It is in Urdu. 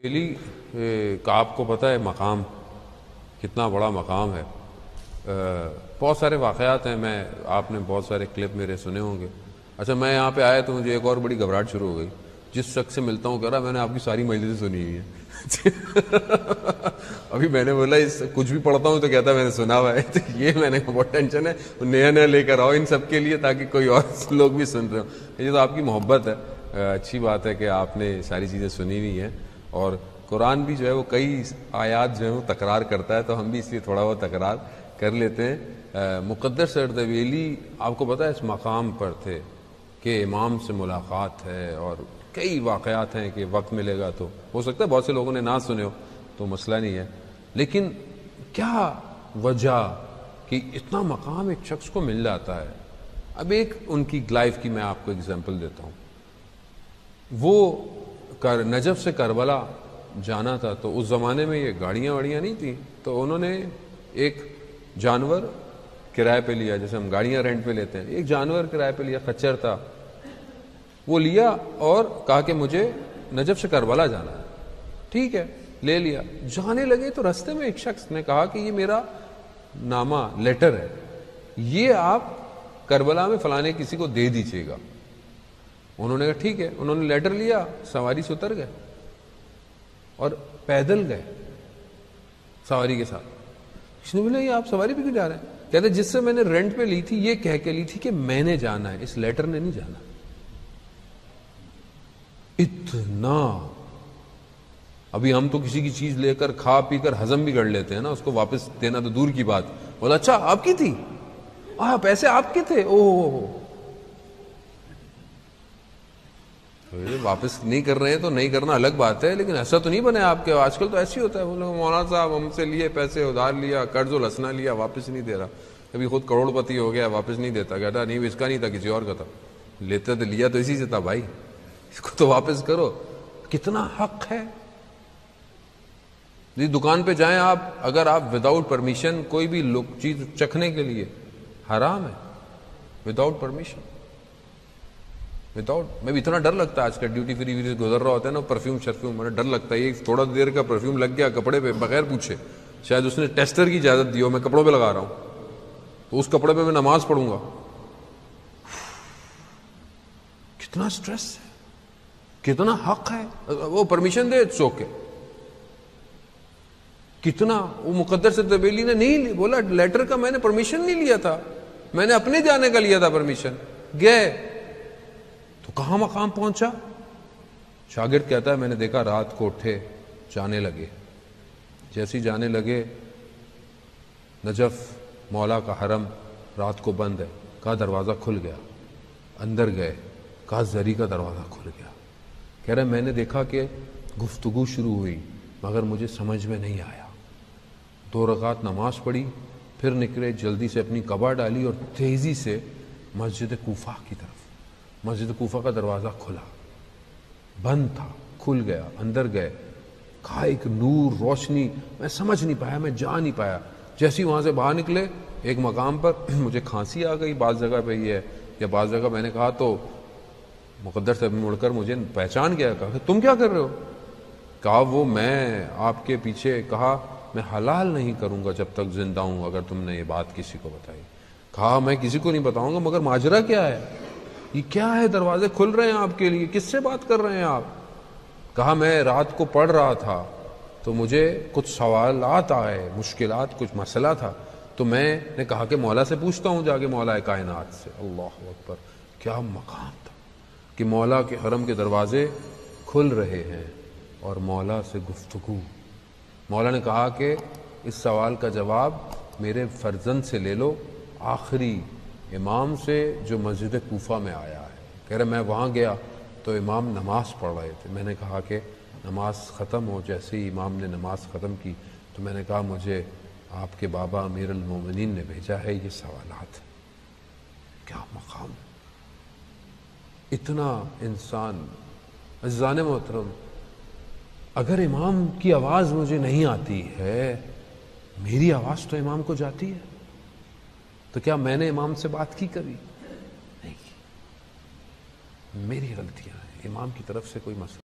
دہلی کا آپ کو پتہ ہے مقام کتنا بڑا مقام ہے. بہت سارے واقعات ہیں. آپ نے بہت سارے کلپ میرے سنے ہوں گے. اچھا میں یہاں پہ آیا تو مجھے ایک اور بڑی گھبراہٹ شروع ہو گئی. جس شخص سے ملتا ہوں کہہ رہا میں نے آپ کی ساری مجلسیں سنی ہوئی ہیں. ابھی میں نے بولا کچھ بھی پڑھتا ہوں تو کہتا ہے میں نے سنا ہوا ہے. تو یہ میں نے بہت ٹینشن ہے, نیا نیا لے کر آؤ ان سب کے لیے تاکہ کوئی اور لوگ بھی سن رہے ہوں. یہ تو آپ کی محبت ہے. اچھی بات ہے کہ آپ نے ساری چیزیں سنی ہوئی ہیں. اور قرآن بھی جو ہے وہ کئی آیات جو ہے وہ تکرار کرتا ہے, تو ہم بھی اس لیے تھوڑا بہت تکرار کر لیتے ہیں. مقدر سر دہلی آپ کو پتہ ہے اس مقام پر تھے کہ امام سے ملاقات ہے, اور کئی واقعات ہیں کہ وقت ملے گا تو ہو سکتا ہے بہت سے لوگوں نے نہ سنے ہو تو مسئلہ نہیں ہے. لیکن کیا وجہ کہ اتنا مقام ایک شخص کو مل جاتا ہے. اب ایک ان کی لائف کی میں آپ کو اگزامپل دیتا ہوں. وہ نجف سے کربلا جانا تھا تو اس زمانے میں یہ گاڑیاں واڑیاں نہیں تھیں, تو انہوں نے ایک جانور کرائے پہ لیا, جیسے ہم گاڑیاں رینٹ پہ لیتے ہیں. ایک جانور کرائے پہ لیا, خچر تھا, وہ لیا اور کہا کہ مجھے نجف سے کربلا جانا ہے. ٹھیک ہے, لے لیا. جانے لگے تو رستے میں ایک شخص نے کہا کہ یہ میرا نامہ لیٹر ہے, یہ آپ کربلا میں فلانے کسی کو دے دیجیے گا. انہوں نے کہا ٹھیک ہے. انہوں نے لیٹر لیا, سواری سے اتر گئے اور پیدل گئے سواری کے ساتھ. اس نے بولا یہ آپ سواری پہ کیوں جا رہے ہیں؟ کہتے جس سے میں نے رینٹ پہ لی تھی یہ کہہ کے لی تھی کہ میں نے جانا ہے, اس لیٹر نے نہیں جانا. اتنا ابھی ہم تو کسی کی چیز لے کر کھا پی کر ہضم بھی کر لیتے ہیں نا, اس کو واپس دینا تو دور کی بات. بولا اچھا آپ کی تھی, پیسے آپ کے تھے, واپس نہیں کر رہے ہیں تو نہیں کرنا الگ بات ہے, لیکن ایسا تو نہیں بنے آپ کے. آج کل تو ایسے ہی ہوتا ہے, بولے مولانا صاحب ہم سے لیے پیسے, ادھار لیا, قرض و لسنا لیا, واپس نہیں دے رہا. کبھی خود کروڑ پتی ہو گیا, واپس نہیں دیتا, کہتا نہیں اس کا نہیں تھا کسی اور کا تھا. لیتا تو لیا تو اسی سے تھا بھائی, اس کو تو واپس کرو. کتنا حق ہے. دکان پہ جائیں آپ, اگر آپ وداؤٹ پرمیشن کوئی بھی چیز چکھنے کے لیے, حرام ہے وداؤٹ پرمیشن. میں بھی اتنا ڈر لگتا ہے آج کل ڈیوٹی فری گزر رہا ہوتا ہے نا, پرفیوم شرفیوم, مجھے ڈر لگتا ہے یہ تھوڑا دیر کا پرفیوم لگ گیا کپڑے پہ بغیر پوچھے, شاید اس نے ٹیسٹر کی اجازت دی ہو, میں کپڑوں پہ لگا رہا ہوں تو اس کپڑے پہ میں نماز پڑھوں گا. کتنا سٹریس ہے, کتنا حق ہے. وہ پرمیشن دے چوکے, کتنا. وہ مقدر سے دبیلی نے نہیں بولا لیٹر کا میں نے پرمیشن نہیں لیا تھا, میں نے اپنے جانے کا لیا تھا پرمیشن. گئے تو کہاں مقام پہنچا. شاگرد کہتا ہے میں نے دیکھا رات کو اٹھے جانے لگے, جیسے جانے لگے نجف مولا کا حرم رات کو بند ہے, کہا دروازہ کھل گیا. اندر گئے, کہا زری کا دروازہ کھل گیا. کہہ رہے میں نے دیکھا کہ گفتگو شروع ہوئی مگر مجھے سمجھ میں نہیں آیا. 2 رکعت نماز پڑھی, پھر نکلے, جلدی سے اپنی قبا ڈالی اور تیزی سے مسجد کوفہ کی طرف. مسجد کوفہ کا دروازہ کھلا, بند تھا, کھل گیا. اندر گئے, کہا ایک نور روشنی, میں سمجھ نہیں پایا, میں جا نہیں پایا. جیسے وہاں سے باہر نکلے ایک مقام پر مجھے کھانسی آ گئی, بعض جگہ پہ یہ ہے یا بعض جگہ میں نے کہا تو مقدر سے مڑ کر مجھے پہچان گیا. کہا کہ تم کیا کر رہے ہو؟ کہا وہ میں آپ کے پیچھے. کہا میں حلال نہیں کروں گا جب تک زندہ ہوں اگر تم نے یہ بات کسی کو بتائی. کہا میں کسی کو نہیں بتاؤں گا, مگر ماجرا کیا ہے, یہ کیا ہے, دروازے کھل رہے ہیں آپ کے لیے, کس سے بات کر رہے ہیں آپ؟ کہا میں رات کو پڑھ رہا تھا تو مجھے کچھ سوالات آئے, مشکلات, کچھ مسئلہ تھا, تو میں نے کہا کہ مولا سے پوچھتا ہوں جا کے, مولا کائنات سے. اللہ اکبر, کیا مقام تھا کہ مولا کے حرم کے دروازے کھل رہے ہیں اور مولا سے گفتگو. مولا نے کہا کہ اس سوال کا جواب میرے فرزند سے لے لو, آخری امام سے جو مسجد کوفہ میں آیا ہے. کہہ رہے میں وہاں گیا تو امام نماز پڑھ رہے تھے. میں نے کہا کہ نماز ختم ہو, جیسے ہی امام نے نماز ختم کی تو میں نے کہا مجھے آپ کے بابا امیر المومنین نے بھیجا ہے یہ سوالات. کیا مقام, اتنا انسان. عزیزان محترم, اگر امام کی آواز مجھے نہیں آتی ہے, میری آواز تو امام کو جاتی ہے, تو کیا میں نے امام سے بات کی کبھی؟ نہیں کی. میری غلطیاں ہیں, امام کی طرف سے کوئی مسئلہ